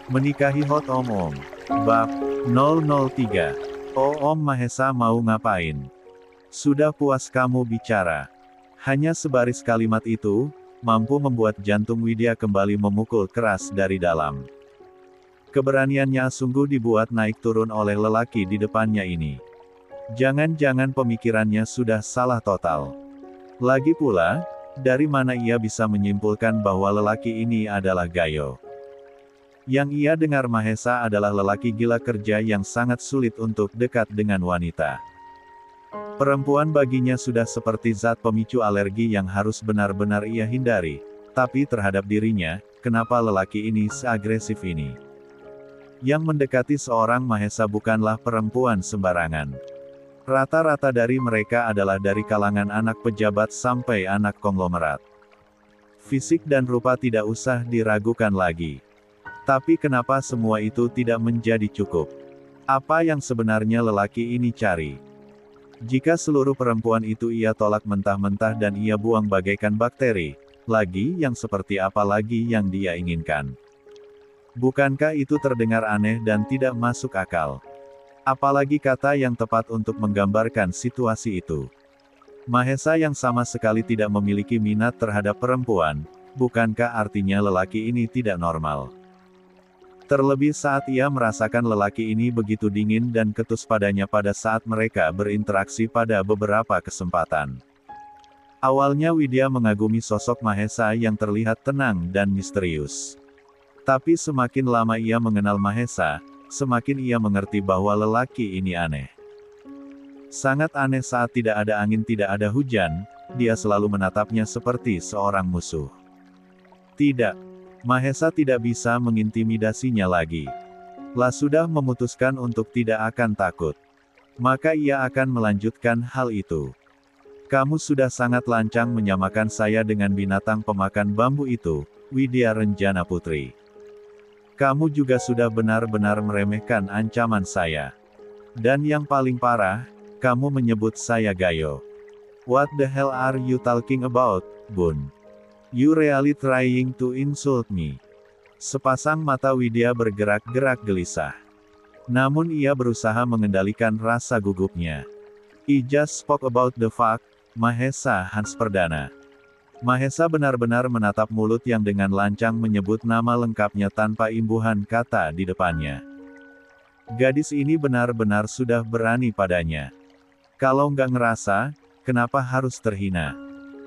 Menikahi Hot Om. Bab 003. Oh Om Mahesa mau ngapain? Sudah puas kamu bicara. Hanya sebaris kalimat itu, mampu membuat jantung Widya kembali memukul keras dari dalam. Keberaniannya sungguh dibuat naik turun oleh lelaki di depannya ini. Jangan-jangan pemikirannya sudah salah total. Lagi pula, dari mana ia bisa menyimpulkan bahwa lelaki ini adalah Gayo? Yang ia dengar Mahesa adalah lelaki gila kerja yang sangat sulit untuk dekat dengan wanita. Perempuan baginya sudah seperti zat pemicu alergi yang harus benar-benar ia hindari. Tapi terhadap dirinya, kenapa lelaki ini seagresif ini? Yang mendekati seorang Mahesa bukanlah perempuan sembarangan. Rata-rata dari mereka adalah dari kalangan anak pejabat sampai anak konglomerat. Fisik dan rupa tidak usah diragukan lagi. Tapi kenapa semua itu tidak menjadi cukup? Apa yang sebenarnya lelaki ini cari? Jika seluruh perempuan itu ia tolak mentah-mentah dan ia buang bagaikan bakteri, lagi yang seperti apa lagi yang dia inginkan? Bukankah itu terdengar aneh dan tidak masuk akal? Apalagi kata yang tepat untuk menggambarkan situasi itu. Mahesa yang sama sekali tidak memiliki minat terhadap perempuan, bukankah artinya lelaki ini tidak normal? Terlebih saat ia merasakan lelaki ini begitu dingin dan ketus padanya pada saat mereka berinteraksi pada beberapa kesempatan. Awalnya Widya mengagumi sosok Mahesa yang terlihat tenang dan misterius. Tapi semakin lama ia mengenal Mahesa, semakin ia mengerti bahwa lelaki ini aneh. Sangat aneh saat tidak ada angin tidak ada hujan, dia selalu menatapnya seperti seorang musuh. Tidak. Mahesa tidak bisa mengintimidasinya lagi. Lah sudah memutuskan untuk tidak akan takut. Maka ia akan melanjutkan hal itu. Kamu sudah sangat lancang menyamakan saya dengan binatang pemakan bambu itu, Widya Renjana Putri. Kamu juga sudah benar-benar meremehkan ancaman saya. Dan yang paling parah, kamu menyebut saya Gayo. What the hell are you talking about, Bun? You really trying to insult me? Sepasang mata Widya bergerak-gerak gelisah. Namun ia berusaha mengendalikan rasa gugupnya. I just spoke about the fact, Mahesa Hans Perdana. Mahesa benar-benar menatap mulut yang dengan lancang menyebut nama lengkapnya tanpa imbuhan kata di depannya. Gadis ini benar-benar sudah berani padanya. Kalau nggak ngerasa, kenapa harus terhina?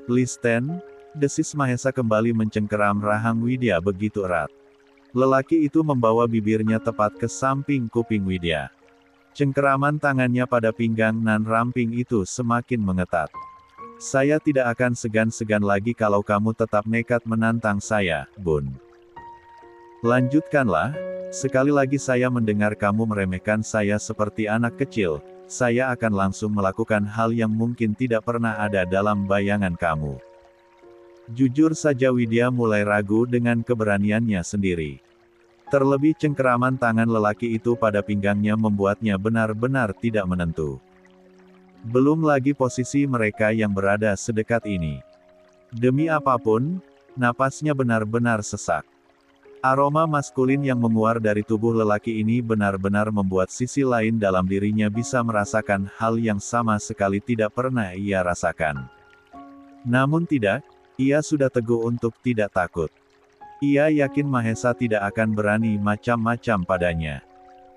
Listen, desis Mahesa kembali mencengkeram rahang Widya begitu erat. Lelaki itu membawa bibirnya tepat ke samping kuping Widya. Cengkeraman tangannya pada pinggang nan ramping itu semakin mengetat. Saya tidak akan segan-segan lagi kalau kamu tetap nekat menantang saya, Bun. Lanjutkanlah, sekali lagi saya mendengar kamu meremehkan saya seperti anak kecil, saya akan langsung melakukan hal yang mungkin tidak pernah ada dalam bayangan kamu. Jujur saja Widya mulai ragu dengan keberaniannya sendiri. Terlebih cengkeraman tangan lelaki itu pada pinggangnya membuatnya benar-benar tidak menentu. Belum lagi posisi mereka yang berada sedekat ini. Demi apapun, napasnya benar-benar sesak. Aroma maskulin yang menguar dari tubuh lelaki ini benar-benar membuat sisi lain dalam dirinya bisa merasakan hal yang sama sekali tidak pernah ia rasakan. Namun tidak, ia sudah teguh untuk tidak takut. Ia yakin Mahesa tidak akan berani macam-macam padanya.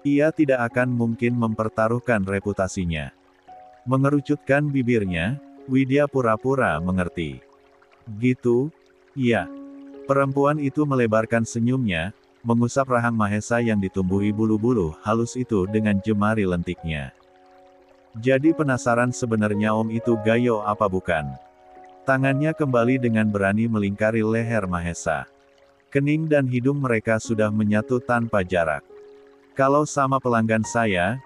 Ia tidak akan mungkin mempertaruhkan reputasinya. Mengerucutkan bibirnya, Widya pura-pura mengerti. Gitu? Iya. Perempuan itu melebarkan senyumnya, mengusap rahang Mahesa yang ditumbuhi bulu-bulu halus itu dengan jemari lentiknya. Jadi penasaran sebenarnya Om itu Gayo apa bukan? Tangannya kembali dengan berani melingkari leher Mahesa. Kening dan hidung mereka sudah menyatu tanpa jarak. Kalau sama pelanggan saya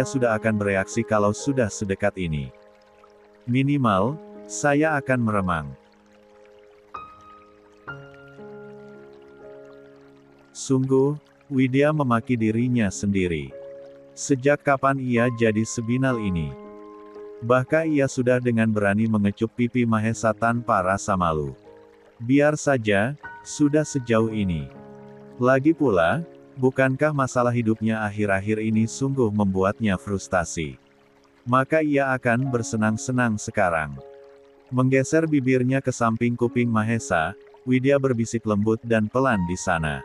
sudah akan bereaksi kalau sudah sedekat ini. Minimal, saya akan meremang. Sungguh, Widya memaki dirinya sendiri. Sejak kapan ia jadi sebinal ini? Bahkan ia sudah dengan berani mengecup pipi Mahesa tanpa rasa malu. Biar saja, sudah sejauh ini. Lagi pula, bukankah masalah hidupnya akhir-akhir ini sungguh membuatnya frustasi? Maka ia akan bersenang-senang sekarang. Menggeser bibirnya ke samping kuping Mahesa, Widya berbisik lembut dan pelan di sana.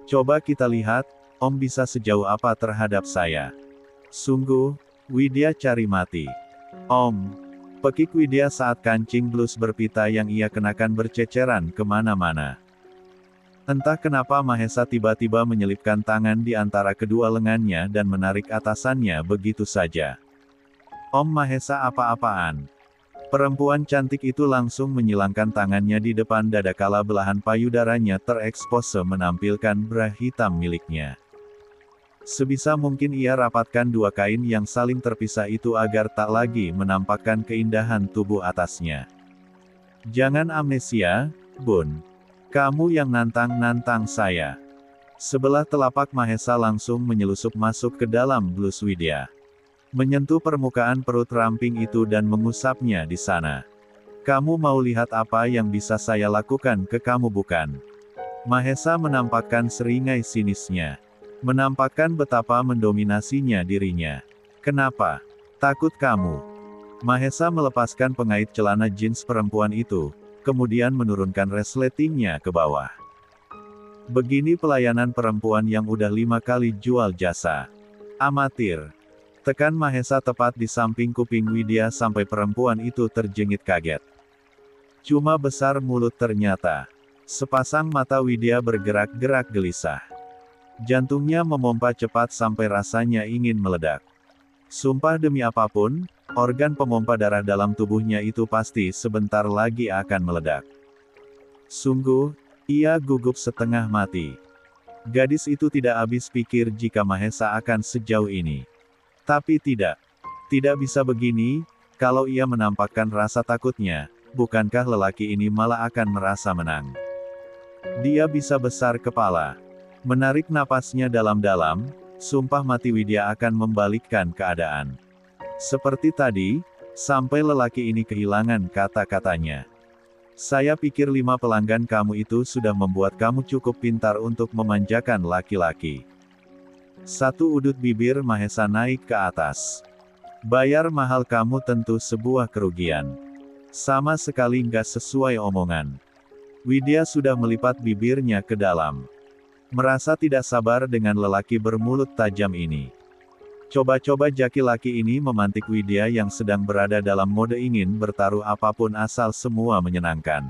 Coba kita lihat, Om bisa sejauh apa terhadap saya. Sungguh, Widya cari mati. Om. Pekik Widya saat kancing blus berpita yang ia kenakan berceceran kemana-mana. Entah kenapa Mahesa tiba-tiba menyelipkan tangan di antara kedua lengannya dan menarik atasannya begitu saja. Om Mahesa apa-apaan? Perempuan cantik itu langsung menyilangkan tangannya di depan dada kala belahan payudaranya terekspose menampilkan bra hitam miliknya. Sebisa mungkin ia rapatkan dua kain yang saling terpisah itu agar tak lagi menampakkan keindahan tubuh atasnya. Jangan amnesia, Bun. Kamu yang nantang-nantang saya. Sebelah telapak Mahesa langsung menyelusup masuk ke dalam blus Widya. Menyentuh permukaan perut ramping itu dan mengusapnya di sana. Kamu mau lihat apa yang bisa saya lakukan ke kamu bukan? Mahesa menampakkan seringai sinisnya. Menampakkan betapa mendominasinya dirinya. Kenapa? Takut kamu? Mahesa melepaskan pengait celana jeans perempuan itu, kemudian menurunkan resletingnya ke bawah. Begini pelayanan perempuan yang udah 5 kali jual jasa. Amatir. Tekan Mahesa tepat di samping kuping Widya sampai perempuan itu terjengit kaget. Cuma besar mulut ternyata. Sepasang mata Widya bergerak-gerak gelisah. Jantungnya memompa cepat sampai rasanya ingin meledak. Sumpah demi apapun, organ pemompa darah dalam tubuhnya itu pasti sebentar lagi akan meledak. Sungguh, ia gugup setengah mati. Gadis itu tidak habis pikir jika Mahesa akan sejauh ini. Tapi tidak. Tidak bisa begini, kalau ia menampakkan rasa takutnya, bukankah lelaki ini malah akan merasa menang? Dia bisa besar kepala. Menarik napasnya dalam-dalam, sumpah mati Widya akan membalikkan keadaan. Seperti tadi, sampai lelaki ini kehilangan kata-katanya. Saya pikir 5 pelanggan kamu itu sudah membuat kamu cukup pintar untuk memanjakan laki-laki. Satu udut bibir Mahesa naik ke atas. Bayar mahal kamu tentu sebuah kerugian. Sama sekali nggak sesuai omongan. Widya sudah melipat bibirnya ke dalam. Merasa tidak sabar dengan lelaki bermulut tajam ini. Coba-coba jaki laki ini memantik Widya yang sedang berada dalam mode ingin bertaruh apapun asal semua menyenangkan.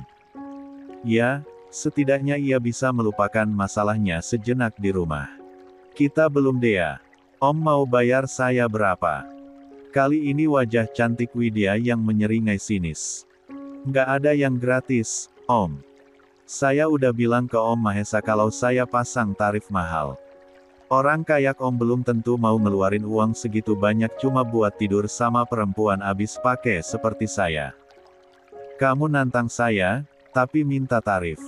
Ya, setidaknya ia bisa melupakan masalahnya sejenak di rumah. Kita belum dea. Om mau bayar saya berapa? Kali ini wajah cantik Widya yang menyeringai sinis. Nggak ada yang gratis, Om. Saya udah bilang ke Om Mahesa kalau saya pasang tarif mahal. Orang kayak Om belum tentu mau ngeluarin uang segitu banyak cuma buat tidur sama perempuan abis pakai seperti saya. Kamu nantang saya, tapi minta tarif.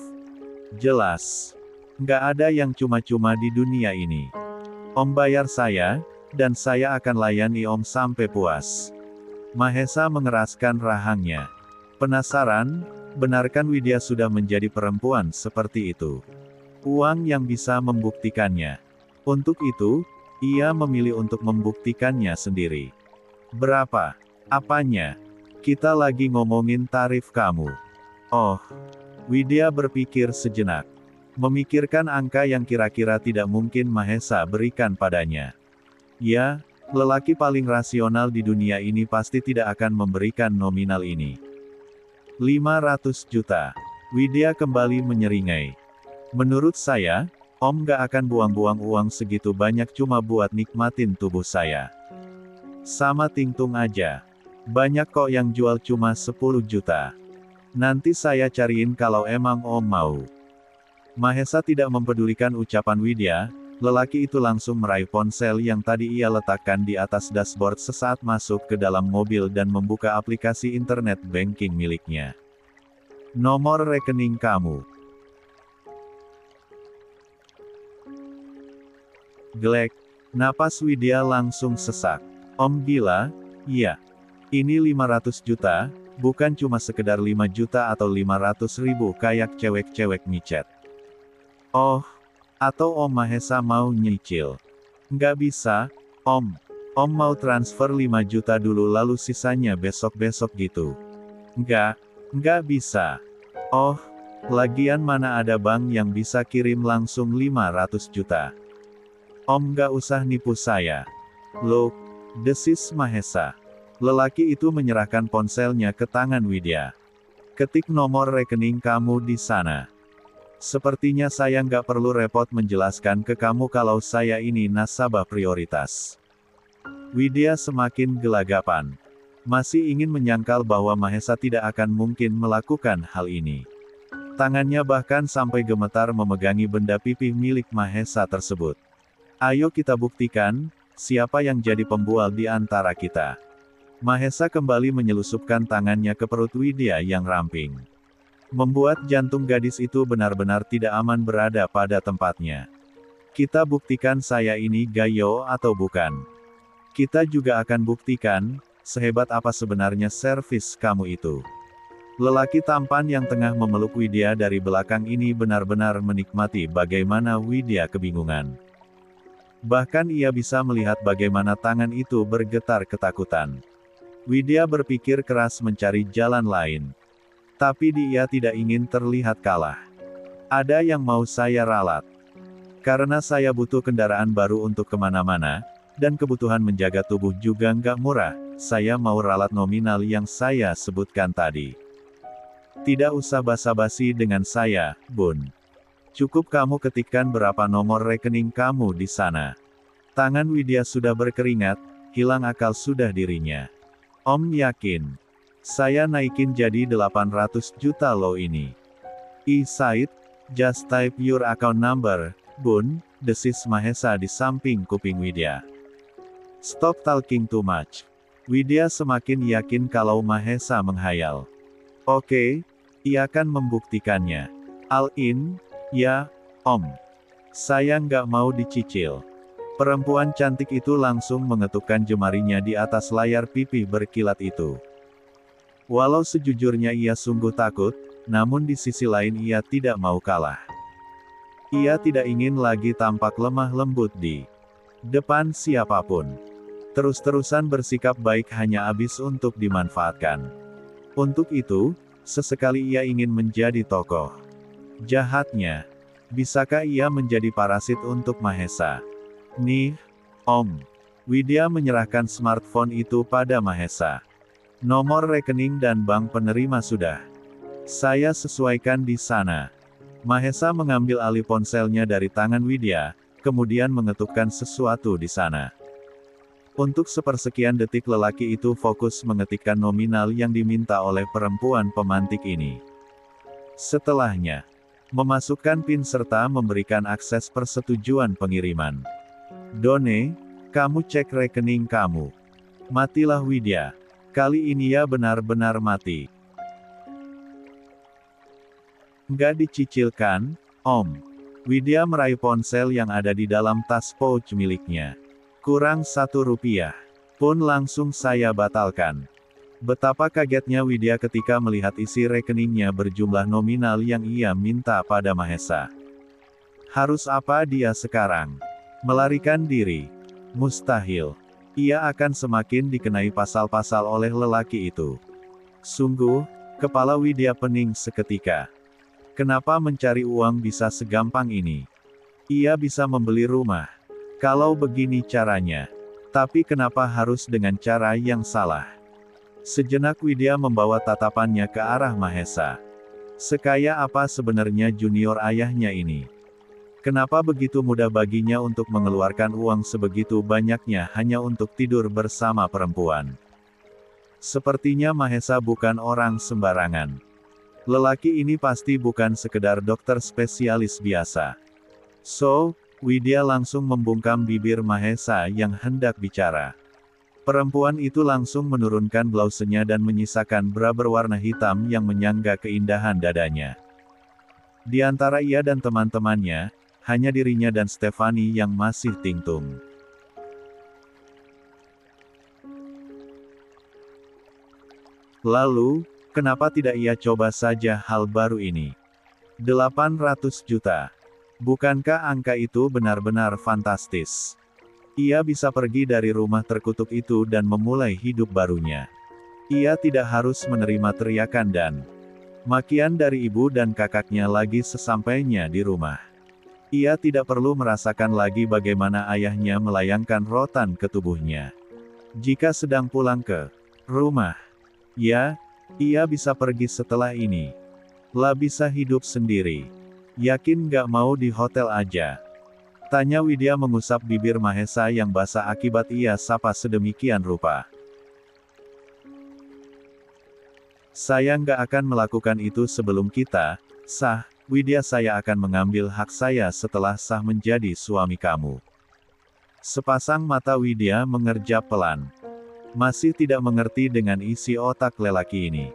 Jelas. Nggak ada yang cuma-cuma di dunia ini. Om bayar saya, dan saya akan layani Om sampai puas. Mahesa mengeraskan rahangnya. Penasaran, benarkan Widya sudah menjadi perempuan seperti itu? Uang yang bisa membuktikannya. Untuk itu, ia memilih untuk membuktikannya sendiri. Berapa? Apanya? Kita lagi ngomongin tarif kamu. Oh. Widya berpikir sejenak. Memikirkan angka yang kira-kira tidak mungkin Mahesa berikan padanya. Ya, lelaki paling rasional di dunia ini pasti tidak akan memberikan nominal ini. 500 juta. Widya kembali menyeringai. Menurut saya, Om gak akan buang-buang uang segitu banyak cuma buat nikmatin tubuh saya. Sama Tingtung aja. Banyak kok yang jual cuma 10 juta. Nanti saya cariin kalau emang Om mau. Mahesa tidak mempedulikan ucapan Widya, lelaki itu langsung meraih ponsel yang tadi ia letakkan di atas dashboard sesaat masuk ke dalam mobil dan membuka aplikasi internet banking miliknya. Nomor rekening kamu. Glek. Napas Widya langsung sesak. Om gila? Iya. Ini 500 juta, Bukan cuma sekedar 5 juta atau 500.000 kayak cewek-cewek micet. Oh, atau Om Mahesa mau nyicil? Nggak bisa, Om. Om mau transfer 5 juta dulu lalu sisanya besok-besok gitu. Nggak bisa. Oh, lagian mana ada bank yang bisa kirim langsung 500 juta. Om nggak usah nipu saya. Loh, desis Mahesa. Lelaki itu menyerahkan ponselnya ke tangan Widya. Ketik nomor rekening kamu di sana. Sepertinya saya nggak perlu repot menjelaskan ke kamu kalau saya ini nasabah prioritas. Widya semakin gelagapan. Masih ingin menyangkal bahwa Mahesa tidak akan mungkin melakukan hal ini. Tangannya bahkan sampai gemetar memegangi benda pipih milik Mahesa tersebut. Ayo kita buktikan, siapa yang jadi pembual di antara kita. Mahesa kembali menyelusupkan tangannya ke perut Widya yang ramping. Membuat jantung gadis itu benar-benar tidak aman berada pada tempatnya. Kita buktikan saya ini gayo atau bukan. Kita juga akan buktikan, sehebat apa sebenarnya servis kamu itu. Lelaki tampan yang tengah memeluk Widya dari belakang ini benar-benar menikmati bagaimana Widya kebingungan. Bahkan ia bisa melihat bagaimana tangan itu bergetar ketakutan. Widya berpikir keras mencari jalan lain. Tapi dia tidak ingin terlihat kalah. Ada yang mau saya ralat. Karena saya butuh kendaraan baru untuk kemana-mana, dan kebutuhan menjaga tubuh juga nggak murah, saya mau ralat nominal yang saya sebutkan tadi. Tidak usah basa-basi dengan saya, Bun. Cukup kamu ketikkan berapa nomor rekening kamu di sana. Tangan Widya sudah berkeringat, hilang akal sudah dirinya. Om yakin. Saya naikin jadi 800 juta loh ini. Said, just type your account number, Bun, desis Mahesa di samping kuping Widya. Stop talking too much. Widya semakin yakin kalau Mahesa menghayal. Oke, ia akan membuktikannya. All in, ya, Om. Saya nggak mau dicicil. Perempuan cantik itu langsung mengetukkan jemarinya di atas layar pipih berkilat itu. Walau sejujurnya ia sungguh takut, namun di sisi lain ia tidak mau kalah. Ia tidak ingin lagi tampak lemah lembut di depan siapapun. Terus-terusan bersikap baik hanya habis untuk dimanfaatkan. Untuk itu, sesekali ia ingin menjadi tokoh jahatnya. Bisakah ia menjadi parasit untuk Mahesa? Nih, Om. Widya menyerahkan smartphone itu pada Mahesa. Nomor rekening dan bank penerima sudah saya sesuaikan di sana. Mahesa mengambil alih ponselnya dari tangan Widya, kemudian mengetukkan sesuatu di sana. Untuk sepersekian detik lelaki itu fokus mengetikkan nominal yang diminta oleh perempuan pemantik ini. Setelahnya, memasukkan PIN serta memberikan akses persetujuan pengiriman. Done, kamu cek rekening kamu. Matilah Widya. Kali ini ya benar-benar mati. Nggak dicicilkan, Om. Widya meraih ponsel yang ada di dalam tas pouch miliknya. Kurang Rp1 pun langsung saya batalkan. Betapa kagetnya Widya ketika melihat isi rekeningnya berjumlah nominal yang ia minta pada Mahesa. Harus apa dia sekarang? Melarikan diri? Mustahil. Ia akan semakin dikenai pasal-pasal oleh lelaki itu. Sungguh, kepala Widya pening seketika. Kenapa mencari uang bisa segampang ini? Ia bisa membeli rumah. Kalau begini caranya. Tapi kenapa harus dengan cara yang salah? Sejenak Widya membawa tatapannya ke arah Mahesa. Sekaya apa sebenarnya junior ayahnya ini? Kenapa begitu mudah baginya untuk mengeluarkan uang sebegitu banyaknya hanya untuk tidur bersama perempuan? Sepertinya Mahesa bukan orang sembarangan. Lelaki ini pasti bukan sekedar dokter spesialis biasa. So, Widya langsung membungkam bibir Mahesa yang hendak bicara. Perempuan itu langsung menurunkan blausenya dan menyisakan bra berwarna hitam yang menyangga keindahan dadanya. Di antara ia dan teman-temannya, hanya dirinya dan Stefani yang masih tingtung. Lalu, kenapa tidak ia coba saja hal baru ini? 800 juta. Bukankah angka itu benar-benar fantastis? Ia bisa pergi dari rumah terkutuk itu dan memulai hidup barunya. Ia tidak harus menerima teriakan dan makian dari ibu dan kakaknya lagi sesampainya di rumah. Ia tidak perlu merasakan lagi bagaimana ayahnya melayangkan rotan ke tubuhnya. Jika sedang pulang ke rumah, ya, ia bisa pergi setelah ini. Lah bisa hidup sendiri. Yakin gak mau di hotel aja? Tanya Widya mengusap bibir Mahesa yang basah akibat ia sapa sedemikian rupa. Saya nggak akan melakukan itu sebelum kita sah, Widya. Saya akan mengambil hak saya setelah sah menjadi suami kamu. Sepasang mata Widya mengerjap pelan. Masih tidak mengerti dengan isi otak lelaki ini.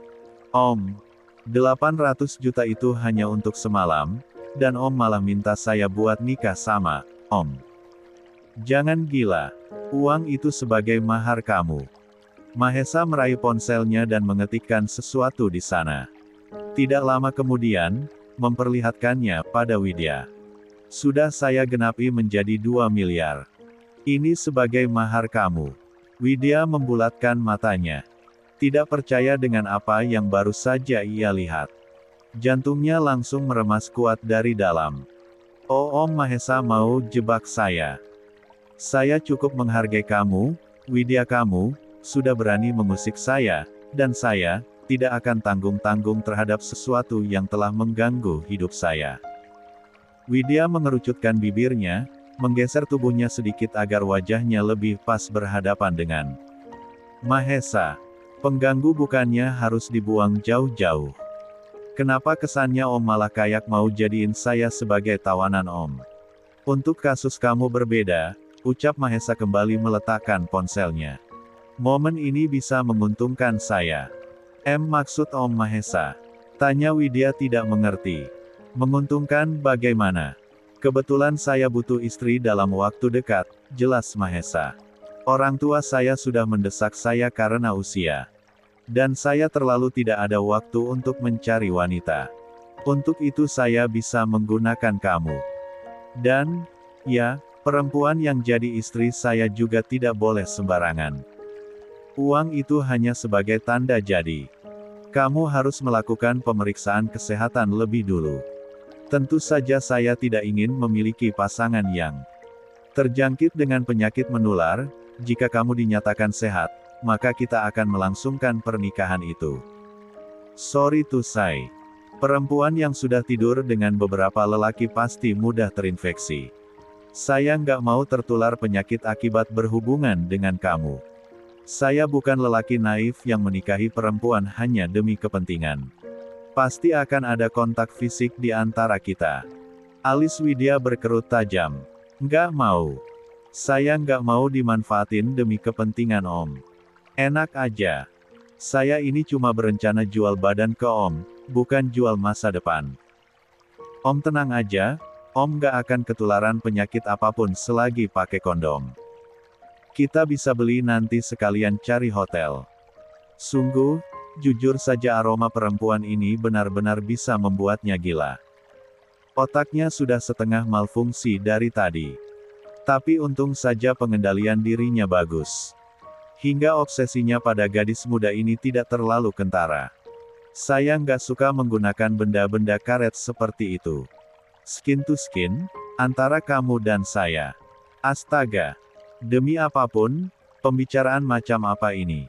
Om, 800 juta itu hanya untuk semalam, dan Om malah minta saya buat nikah sama Om. Jangan gila. Uang itu sebagai mahar kamu. Mahesa meraih ponselnya dan mengetikkan sesuatu di sana. Tidak lama kemudian, memperlihatkannya pada Widya. Sudah saya genapi menjadi 2 miliar. Ini sebagai mahar kamu. Widya membulatkan matanya. Tidak percaya dengan apa yang baru saja ia lihat. Jantungnya langsung meremas kuat dari dalam. Oh, Om Mahesa mau jebak saya. Saya cukup menghargai kamu, Widya. Kamu sudah berani mengusik saya, dan saya tidak akan tanggung-tanggung terhadap sesuatu yang telah mengganggu hidup saya. Widya mengerucutkan bibirnya, menggeser tubuhnya sedikit agar wajahnya lebih pas berhadapan dengan Mahesa. Pengganggu bukannya harus dibuang jauh-jauh. Kenapa kesannya Om malah kayak mau jadiin saya sebagai tawanan Om? Untuk kasus kamu berbeda, ucap Mahesa kembali meletakkan ponselnya. Momen ini bisa menguntungkan saya. Maksud Om Mahesa? Tanya Widya tidak mengerti. Menguntungkan bagaimana? Kebetulan saya butuh istri dalam waktu dekat, jelas Mahesa. Orang tua saya sudah mendesak saya karena usia. Dan saya terlalu tidak ada waktu untuk mencari wanita. Untuk itu saya bisa menggunakan kamu. Dan, ya, perempuan yang jadi istri saya juga tidak boleh sembarangan. Uang itu hanya sebagai tanda jadi. Kamu harus melakukan pemeriksaan kesehatan lebih dulu. Tentu saja saya tidak ingin memiliki pasangan yang terjangkit dengan penyakit menular. Jika kamu dinyatakan sehat, maka kita akan melangsungkan pernikahan itu. Sorry to say. Perempuan yang sudah tidur dengan beberapa lelaki pasti mudah terinfeksi. Saya nggak mau tertular penyakit akibat berhubungan dengan kamu. Saya bukan lelaki naif yang menikahi perempuan hanya demi kepentingan. Pasti akan ada kontak fisik di antara kita. Alis Widya berkerut tajam. Nggak mau. Saya nggak mau dimanfaatin demi kepentingan Om. Enak aja. Saya ini cuma berencana jual badan ke Om, bukan jual masa depan. Om tenang aja, Om nggak akan ketularan penyakit apapun selagi pakai kondom. Kita bisa beli nanti sekalian cari hotel. Sungguh, jujur saja aroma perempuan ini benar-benar bisa membuatnya gila. Otaknya sudah setengah malfungsi dari tadi. Tapi untung saja pengendalian dirinya bagus. Hingga obsesinya pada gadis muda ini tidak terlalu kentara. Saya nggak suka menggunakan benda-benda karet seperti itu. Skin to skin, antara kamu dan saya. Astaga. Demi apapun, pembicaraan macam apa ini?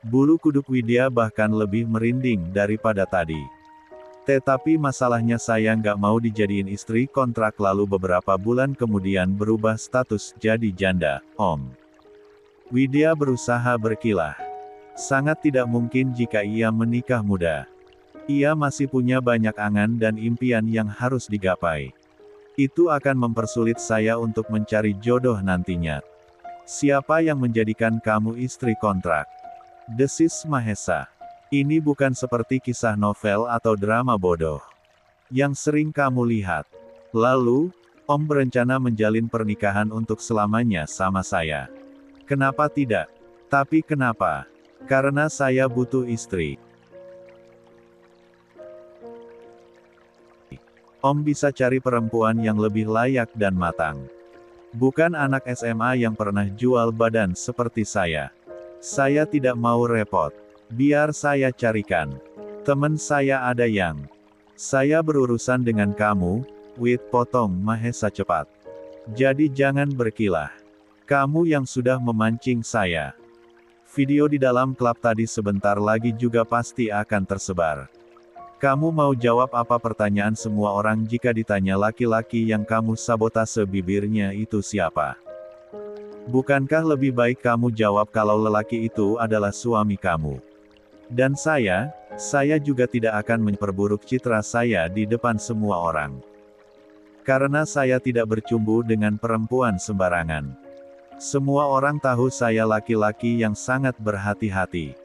Bulu kuduk Widya bahkan lebih merinding daripada tadi. Tetapi masalahnya saya nggak mau dijadiin istri kontrak lalu beberapa bulan kemudian berubah status jadi janda, Om. Widya berusaha berkilah. Sangat tidak mungkin jika ia menikah muda. Ia masih punya banyak angan dan impian yang harus digapai. Itu akan mempersulit saya untuk mencari jodoh nantinya. Siapa yang menjadikan kamu istri kontrak? Desis Mahesa. Ini bukan seperti kisah novel atau drama bodoh yang sering kamu lihat. Lalu, Om berencana menjalin pernikahan untuk selamanya sama saya. Kenapa tidak? Tapi kenapa? Karena saya butuh istri. Om bisa cari perempuan yang lebih layak dan matang. Bukan anak SMA yang pernah jual badan seperti saya. Saya tidak mau repot. Biar saya carikan. Temen saya ada yang. Saya berurusan dengan kamu, Wit, potong Mahesa cepat. Jadi jangan berkilah. Kamu yang sudah memancing saya. Video di dalam klub tadi sebentar lagi juga pasti akan tersebar. Kamu mau jawab apa pertanyaan semua orang jika ditanya laki-laki yang kamu sabotase bibirnya itu siapa? Bukankah lebih baik kamu jawab kalau lelaki itu adalah suami kamu? Dan saya juga tidak akan memperburuk citra saya di depan semua orang. Karena saya tidak bercumbu dengan perempuan sembarangan. Semua orang tahu saya laki-laki yang sangat berhati-hati.